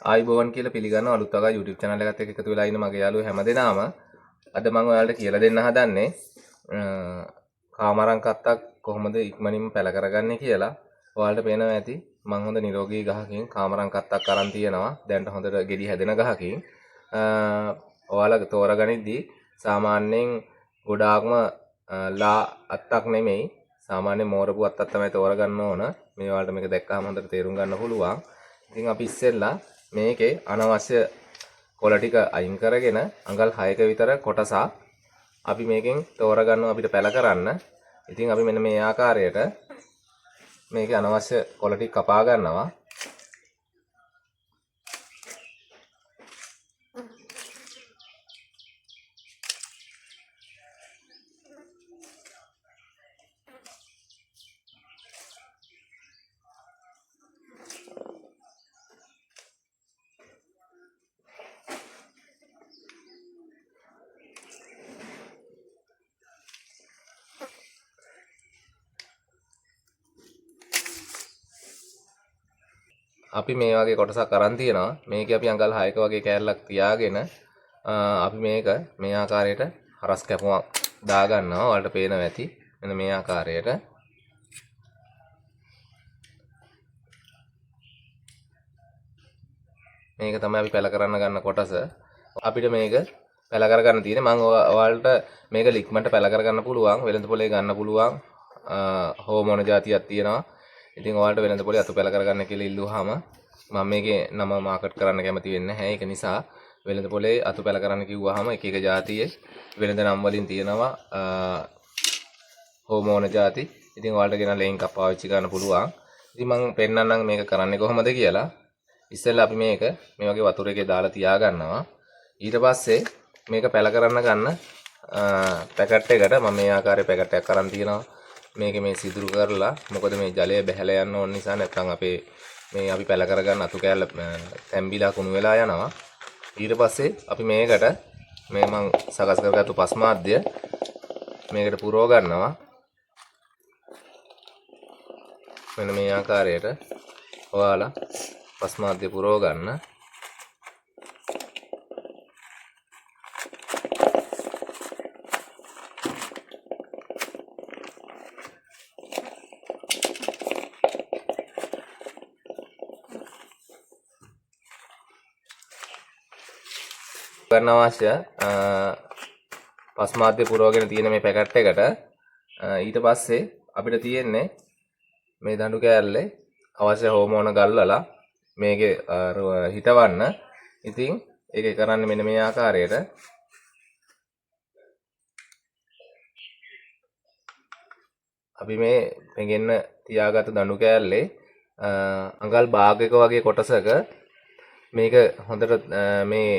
ආයිබෝවන් කියලා පිළිගන්න අලුත් වගා YouTube channel එකත් එක්ක එකතු වෙලා ඉන්න මගේ යාළුවෝ හැමදෙනාම අද මම ඔයාලට කියලා දෙන්න හදන්නේ කාමරම් කත්තක් කොහොමද ඉක්මනින්ම පැල කරගන්නේ කියලා. ඔයාලට පේනවා ඇති මම හොඳ නිරෝගී ගහකින් කාමරම් කත්තක් අරන් තියනවා. දැන්ට හොඳට ගෙඩි හැදෙන ගහකින්. ඔයාලා තෝරගනිද්දී සාමාන්‍යයෙන් ගොඩාක්ම ලා අත්තක් නෙමෙයි සාමාන්‍ය මෝරපු අත්තක් තමයි තෝරගන්න ඕන. මේ ඔයාලට මේක දැක්කම හොඳට තේරුම් ගන්න පුළුවන්. ඉතින් අපි ඉස්සෙල්ලා මේකේ අනවශ්‍ය කොළ ටික අයින් කරගෙන අඟල් 6ක විතර කොටසක් අපි මේකෙන් තෝරගන්නවා අපිට පැල කරන්න. ඉතින් අපි මෙන්න මේ ආකාරයට මේකේ අනවශ්‍ය කොළ ටික කපා ගන්නවා. අපි මේ වගේ කොටසක් අරන් තියෙනවා. මේකේ අපි අඟල් 6ක වගේ කෑල්ලක් තියාගෙන අපි මේක මේ ආකාරයට හරස් කැපුමක් දා ගන්නවා. ඔයාලට පේනවා ඇති. මෙන්න මේ ආකාරයට. මේක තමයි අපි පැල කරන්න ගන්න කොටස. අපිට මේක පැල කරගන්න තියෙන්නේ. මම ඔයාලට මේක ලික්මන්ට පැල කරගන්න පුළුවන්. වෙළඳ පොලේ ගන්න පුළුවන්. හෝමෝන జాතියක් තියෙනවා. ඉතින් ඔයාලට වෙළඳ පොලේ අතු පැල කරගන්න කියලා ඉල්ලුවාම මම මේකේ නම මාකට් කරන්න කැමති වෙන්නේ නැහැ. ඒක නිසා වෙළඳ පොලේ අතු පැල කරන්න කිව්වහම එක එක జాතියේ වෙළඳ නම් වලින් තියෙනවා හෝමෝන జాති. ඉතින් ඔයාලට ගෙනල්ලා ලින්ක් එකක් පාවිච්චි කරන්න පුළුවන්. ඉතින් මම පෙන්නන්නම් මේක කරන්නේ කොහොමද කියලා. ඉස්සෙල්ලා අපි මේක මේ වගේ වතුර එකේ දාලා තියා ගන්නවා. ඊට පස්සේ මේක පැල කරන්න ගන්න පැකට් එකට මම මේ ආකාරයේ පැකට් එකක් අරන් තියෙනවා. මේක මේ සිදුරු කරලා මොකද මේ ජලය බැහැලා යන්න ඕන නිසා නැත්නම් අපේ මේ අපි පැල කරගන්න අතු කෑල්ල තැම්බිලා කුණු වෙලා යනවා. ඊට පස්සේ අපි මේකට මේ මං සකස් කරගත්තු පස්මාද්‍ය මේකට පුරව ගන්නවා. මෙන්න මේ ආකාරයට ඔයාලා පස්මාද්‍ය පුරව ගන්න. ගන්න අවශ්‍ය පස්මාද්‍ය පුරවගෙන තියෙන මේ පැකට් එකට ඊට පස්සේ අපිට තියෙන්නේ මේ දඬු කෑල්ලේ අවශ්‍ය හෝමෝන ගල්වලා මේකේ හිටවන්න. ඉතින් ඒක කරන්නේ මෙන්න මේ ආකාරයට. අපි මේ පෙඟෙන්න තියාගත්තු දඬු කෑල්ලේ අඟල් භාගයක වගේ කොටසක මේක හොඳට මේ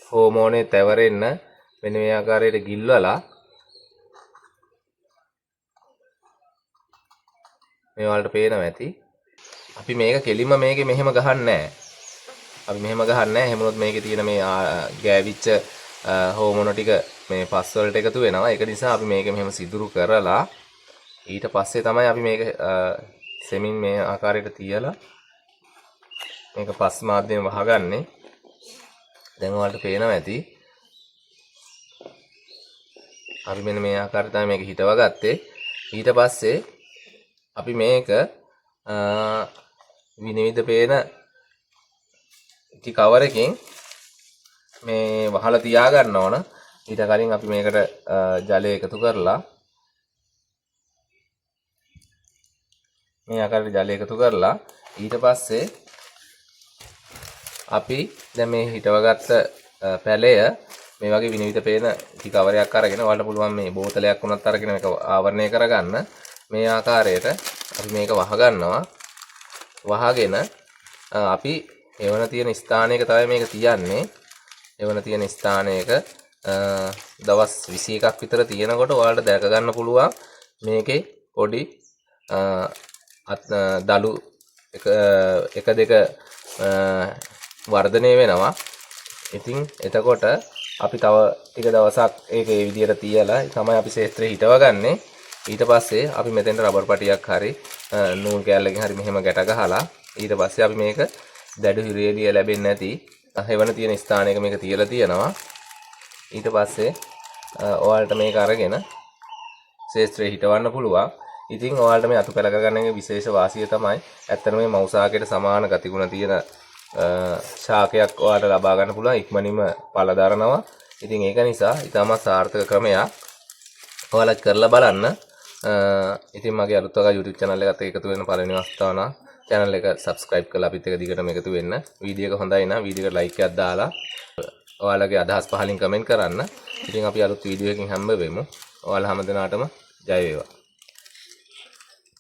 හෝමෝනේ තැවරෙන්න මෙන්න මේ ආකාරයට ගිල්වලා මේ වලට පේනවා ඇති. අපි මේක කෙලින්ම මේකේ මෙහෙම ගහන්නේ නැහැ. අපි මෙහෙම ගහන්නේ නැහැ. එහෙම වුණොත් මේකේ තියෙන මේ ගෑවිච්ච හෝමෝන ටික මේ පස් වලට එකතු වෙනවා. ඒක නිසා අපි මේක මෙහෙම සිදුරු කරලා ඊට පස්සේ තමයි අපි මේක සෙමින් මේ ආකාරයට තියලා මේක පස් මාධ්‍යයෙන් වහගන්නේ. දැන් ඔයාලට පේනවා ඇති. අපි මෙන්න මේ ආකාරයට තමයි මේක හිටව ගත්තේ. ඊට පස්සේ අපි මේක විනිවිද පේන ඉටි කවර් එකකින් මේ වහලා තියා ගන්න ඕන. ඊට කලින් අපි මේකට ජලය එකතු කරලා මේ ආකාරයට ජලය එකතු කරලා ඊට පස්සේ අපි දැන් මේ හිටවගත්ත පැලය මේ වගේ විනිවිද පේන ඉටි කවරයක් අරගෙන ඔයාලට පුළුවන් මේ බෝතලයක් උනත් අරගෙන මේක ආවරණය කරගන්න. මේ ආකාරයට අපි මේක වහගන්නවා. වහගෙන අපි එවන තියෙන ස්ථානයක තමයි මේක තියන්නේ. එවන තියෙන ස්ථානයක දවස් 21ක් විතර තියෙනකොට ඔයාලට දැක ගන්න පුළුවන් මේකේ පොඩි දලු එක දෙක වර්ධනය වෙනවා. ඉතින් එතකොට අපි තව ටික දවසක් ඒක ඒ විදිහට තියලා තමයි අපි ශේත්‍රේ හිටවගන්නේ. ඊට පස්සේ අපි මෙතෙන්ට රබර් පටියක් හරි නූල් කෑල්ලකින් හරි මෙහෙම ගැට ගහලා ඊට පස්සේ අපි මේක දැඩි රේලිය ලැබෙන්නේ නැති හෙවණ තියෙන ස්ථානයක මේක තියලා තියෙනවා. ඊට පස්සේ ඔයාලට මේක අරගෙන ශේෂ්ත්‍රයේ හිටවන්න පුළුවන්. ඉතින් ඔයාලට මේ අතු පැල කරගන්න විශේෂ වාසිය තමයි ඇත්තටම මේ මෞසාකයට සමාන ගතිගුණ තියෙන ශාකයක් ඔයාලට ලබා ගන්න පුළුවන්. ඉක්මනින්ම පළ දරනවා. ඉතින් ඒක නිසා ඊටමත් සාර්ථක ක්‍රමයක්. ඔයාලා කරලා බලන්න. ඉතින් මගේ අලුත් වගා YouTube channel එකත් එකතු වෙන පළවෙනි අවස්ථාව නම් channel එක subscribe කරලා අපිත් එක දිගටම එකතු වෙන්න. වීඩියෝ එක හොඳයි නම් වීඩියෝ එකට like එකක් දාලා ඔයාලගේ අදහස් පහලින් කමෙන්ට් කරන්න. ඉතින් අපි අලුත් වීඩියෝ එකකින් හම්බ වෙමු. ඔයාලා හැමදෙනාටම ජය වේවා.